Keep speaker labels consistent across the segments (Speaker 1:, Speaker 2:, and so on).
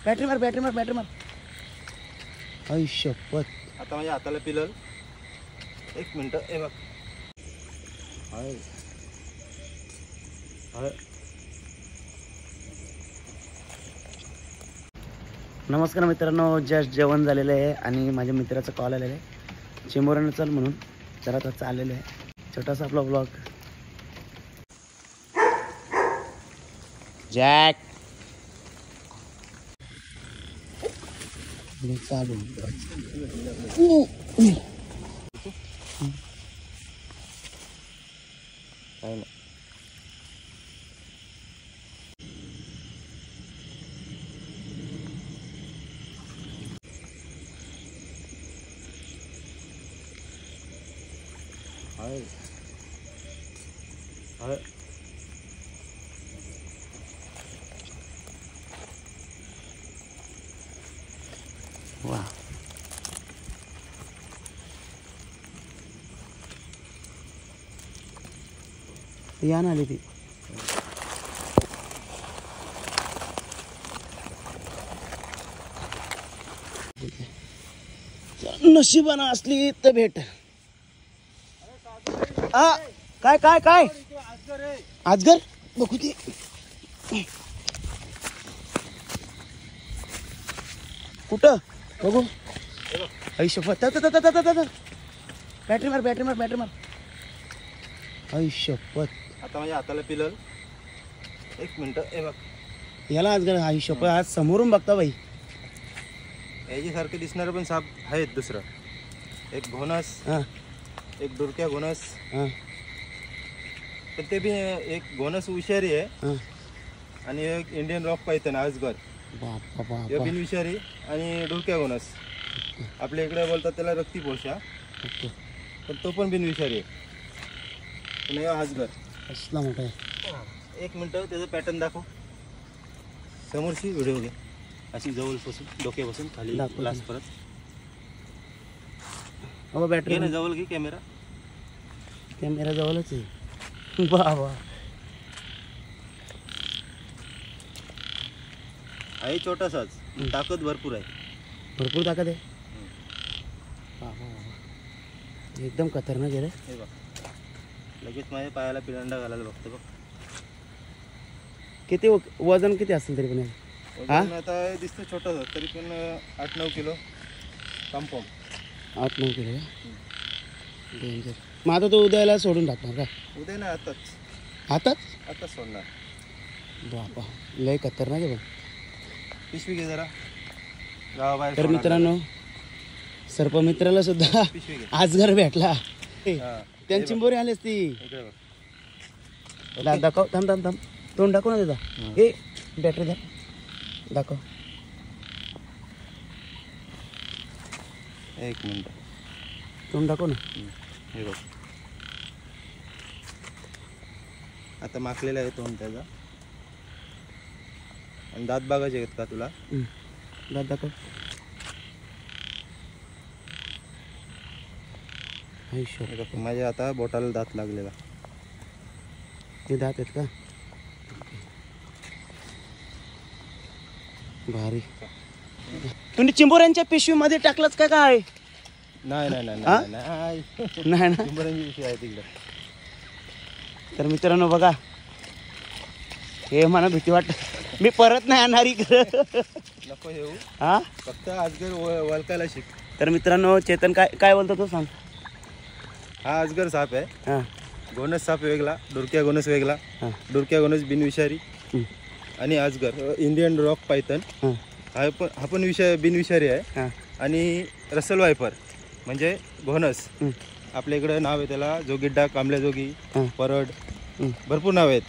Speaker 1: Battery मार battery मार battery मार. आई शपथ.
Speaker 2: आता माझ्या हाताला पिलल. एक मिनिट. ए बघ. हाय हाय.
Speaker 1: नमस्कार मित्रांनो, जस्ट जेवण झालेलं आहे आणि माझ्या मित्राचा कॉल आलेला आहे चिंबोऱ्यानं चल म्हणून. जरा आता चाललेलं आहे छोटासा आपला ब्लॉग. जॅक चालू
Speaker 2: काय नाही. हाय हाय.
Speaker 1: वा. या ना आली ती. नशिबानं असली तर भेट. हा काय काय काय आजगर बघू ती. कुठं बघू. आई शपथ. बॅटरी मार बॅटरी मार बॅटरी मार. आई शपथ.
Speaker 2: आता माझ्या हाताला पिलल. एक मिनिट. ए बघ.
Speaker 1: याला आजगर. आई शपथ. आज समोरून बघता बाई.
Speaker 2: याच्यासारखे दिसणारे पण साप आहेत. दुसरं एक घोणस.
Speaker 1: हां
Speaker 2: एक डुरक्या घोणस.
Speaker 1: हां.
Speaker 2: तर ते बी एक घोणस विषारी आहे
Speaker 1: हां.
Speaker 2: आणि एक इंडियन रॉक पायथन आजगर.
Speaker 1: बापा
Speaker 2: हे
Speaker 1: बापा.
Speaker 2: बिनविषारी आणि डुरक्या घोणस. आपल्या इकडे बोलतात त्याला रक्तीपोशा,
Speaker 1: ओके.
Speaker 2: पण तो पण बिनविषारी आहे. पण हे आजगर
Speaker 1: कसला मोठा आहे.
Speaker 2: एक मिनटं त्याचं पॅटर्न दाखव. समोरची व्हिडिओ घे. अशी जवळपासून डोक्यापासून खाली
Speaker 1: दाखव.
Speaker 2: ग्लास परत
Speaker 1: हो बॅटरी
Speaker 2: घे ना. जवळ घे कॅमेरा.
Speaker 1: कॅमेरा जवळच आहे. बाबा
Speaker 2: आहे छोटासाच, ताकद भरपूर आहे.
Speaker 1: भरपूर ताकद आहे. बाबा बाबा एकदम खतरनाक आहे रे.
Speaker 2: हे बघ. लगेच माझ्या पायाला पिलांडा घालायला बघतो बघ.
Speaker 1: किती वजन किती असेल तरी पण याचं?
Speaker 2: वजन आता दिसतं छोटं, तरी पण 8-9 किलो कन्फर्म.
Speaker 1: 8-9 किलो आहे. डेंजर. मग आता तो उद्याला सोडून टाकणार का?
Speaker 2: उद्या ना आताच
Speaker 1: आताच
Speaker 2: सोडणार.
Speaker 1: बापा लय खतरनाक आहे बघ.
Speaker 2: पिशवी घे जरा. गावाबाहेर
Speaker 1: तर
Speaker 2: सोडणार.
Speaker 1: मित्रांनो, सर्पमित्राला सुद्धा
Speaker 2: पिशवी घे.
Speaker 1: आजगर भेटला.
Speaker 2: हां.
Speaker 1: त्यांची चिंबोरी आलीच ती.
Speaker 2: इकडे बघ.
Speaker 1: दाखव. थांब तोंड दाखव ना त्याचा. हे बॅटरी द्या. दाखव.
Speaker 2: एक मिनिट.
Speaker 1: तोंड दाखव ना.
Speaker 2: हे बघ. आता माखलेला आहे तोंड त्याचा. आणि दात बघायचे आहेत का तुला?
Speaker 1: दात दाखव.
Speaker 2: हे बघ, माझ्या आता बोटाला दात लागलेला.
Speaker 1: हे दात आहेत का? भारी. तुम्ही चिंबोऱ्यांच्या पिशवीमध्ये टाकलंच का काय?
Speaker 2: नाही
Speaker 1: नाही ना.
Speaker 2: चिंबोऱ्यांची पिशवी आहे तिकडे.
Speaker 1: तर मित्रांनो बघा, हे मला भीती वाटत. मी परत नाही आणणार इकडं.
Speaker 2: नको येऊ.
Speaker 1: हा
Speaker 2: फक्त आजगर वळकायला शिक.
Speaker 1: तर मित्रांनो, चेतन काय बोलतो तो सांग.
Speaker 2: हा आजगर साप आहे.
Speaker 1: हां
Speaker 2: घोणस साप वेगळा, डुरक्या घोणस वेगळा.
Speaker 1: हां
Speaker 2: डुरक्या घोणस बिनविषारी आणि आजगर इंडियन रॉक पायथन
Speaker 1: हां
Speaker 2: हा पण बिनविषारी आहे.
Speaker 1: हां
Speaker 2: आणि रसल वायपर म्हणजे घोणस. आपल्या इकडं नाव आहे त्याला जोगिड्डा, कांबल्याजोगी, परड, भरपूर नाव आहेत.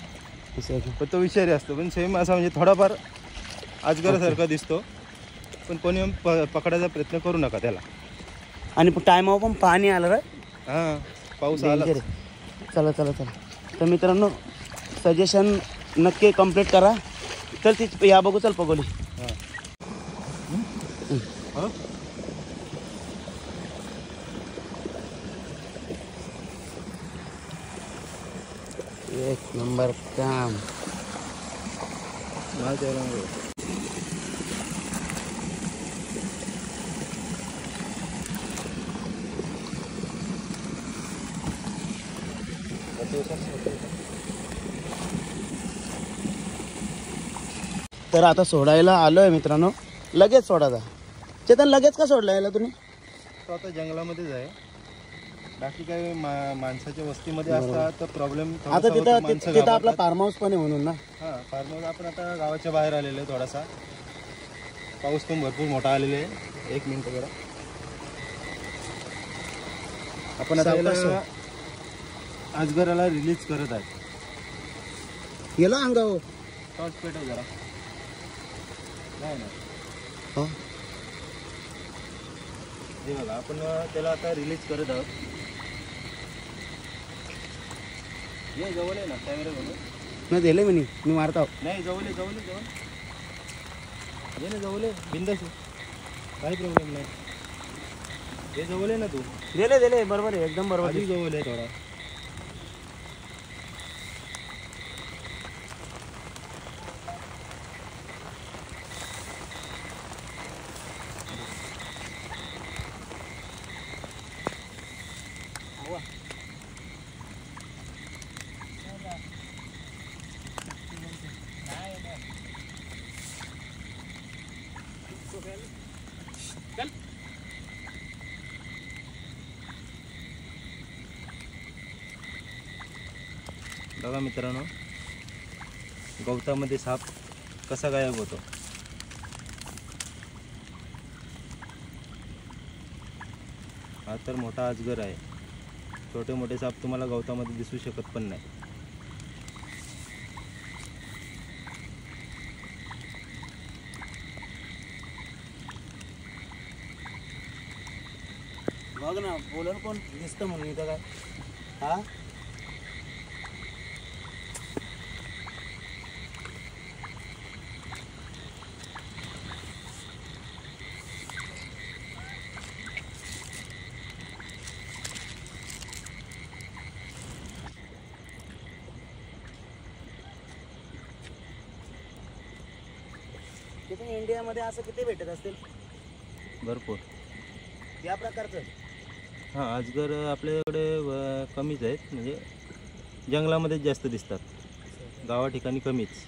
Speaker 1: असं
Speaker 2: पण तो विषारी असतो. पण सेम असा म्हणजे थोडाफार आजगरासारखा दिसतो. पण कोणी पकडायचा प्रयत्न करू नका त्याला.
Speaker 1: आणि टायमावर पण पाणी आलं रे.
Speaker 2: हां पाऊस आला.
Speaker 1: चला. तर मित्रांनो, सजेशन नक्की कंप्लीट करा. चल ती या बघू. चल पगोली.
Speaker 2: हां
Speaker 1: एक नंबर काम. तर आता सोडायला आलोय मित्रांनो, लगेच सोडायचा. चेतन लगेच का सोडला याला तुम्ही?
Speaker 2: तो आता जंगलामध्येच आहे. बाकी काही माणसाच्या वस्तीमध्ये असतात तर प्रॉब्लेम.
Speaker 1: आता तिथं आपला फार्म हाऊस पण आहे म्हणून ना.
Speaker 2: हां, फार्म हाऊस. आपण आता गावाच्या बाहेर आलेलो आहे. थोडासा पाऊस पण भरपूर मोठा आलेला आहे. 1 मिनिट जरा. आपण आता याला अजगराला रिलीज करत आहे.
Speaker 1: गेला अंगावर.
Speaker 2: टॉर्च पेटव जरा. नाही ना,
Speaker 1: हा.
Speaker 2: हे बघा, आपण त्याला आता रिलीज करत आहोत. ये जवळ आहे ना कॅमेरा बघू.
Speaker 1: नाही दिले मी मारता.
Speaker 2: नाही, जवळ ये ना, जवळ ये. बिंदास आहे. काही प्रॉब्लेम नाही. हे जवळ आहे ना तू.
Speaker 1: दिले बरोबर आहे, एकदम बरोबर
Speaker 2: आधी जवळ आहे थोडा. बघा मित्रांनो, गवतामध्ये साप कसा गायब होतो. हा तर मोठा अजगर आहे. छोटे मोठे साप तुम्हाला गवतामध्ये दिसू शकत पण नाही.
Speaker 1: बघ ना, बोलून कोण दिसतं म्हणून इथं काय. हा, तिथे इंडियामध्ये असं किती भेटत असतील?
Speaker 2: भरपूर.
Speaker 1: या प्रकारचं.
Speaker 2: हां, अजगर आपल्याकडे कमीच आहेत. म्हणजे जंगलामध्येच जास्त दिसतात, गावा ठिकाणी कमीच.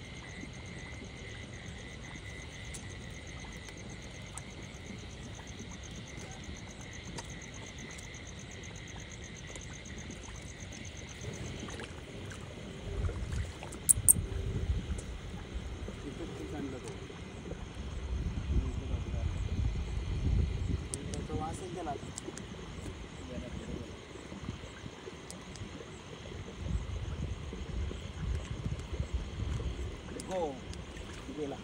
Speaker 1: हो गेला.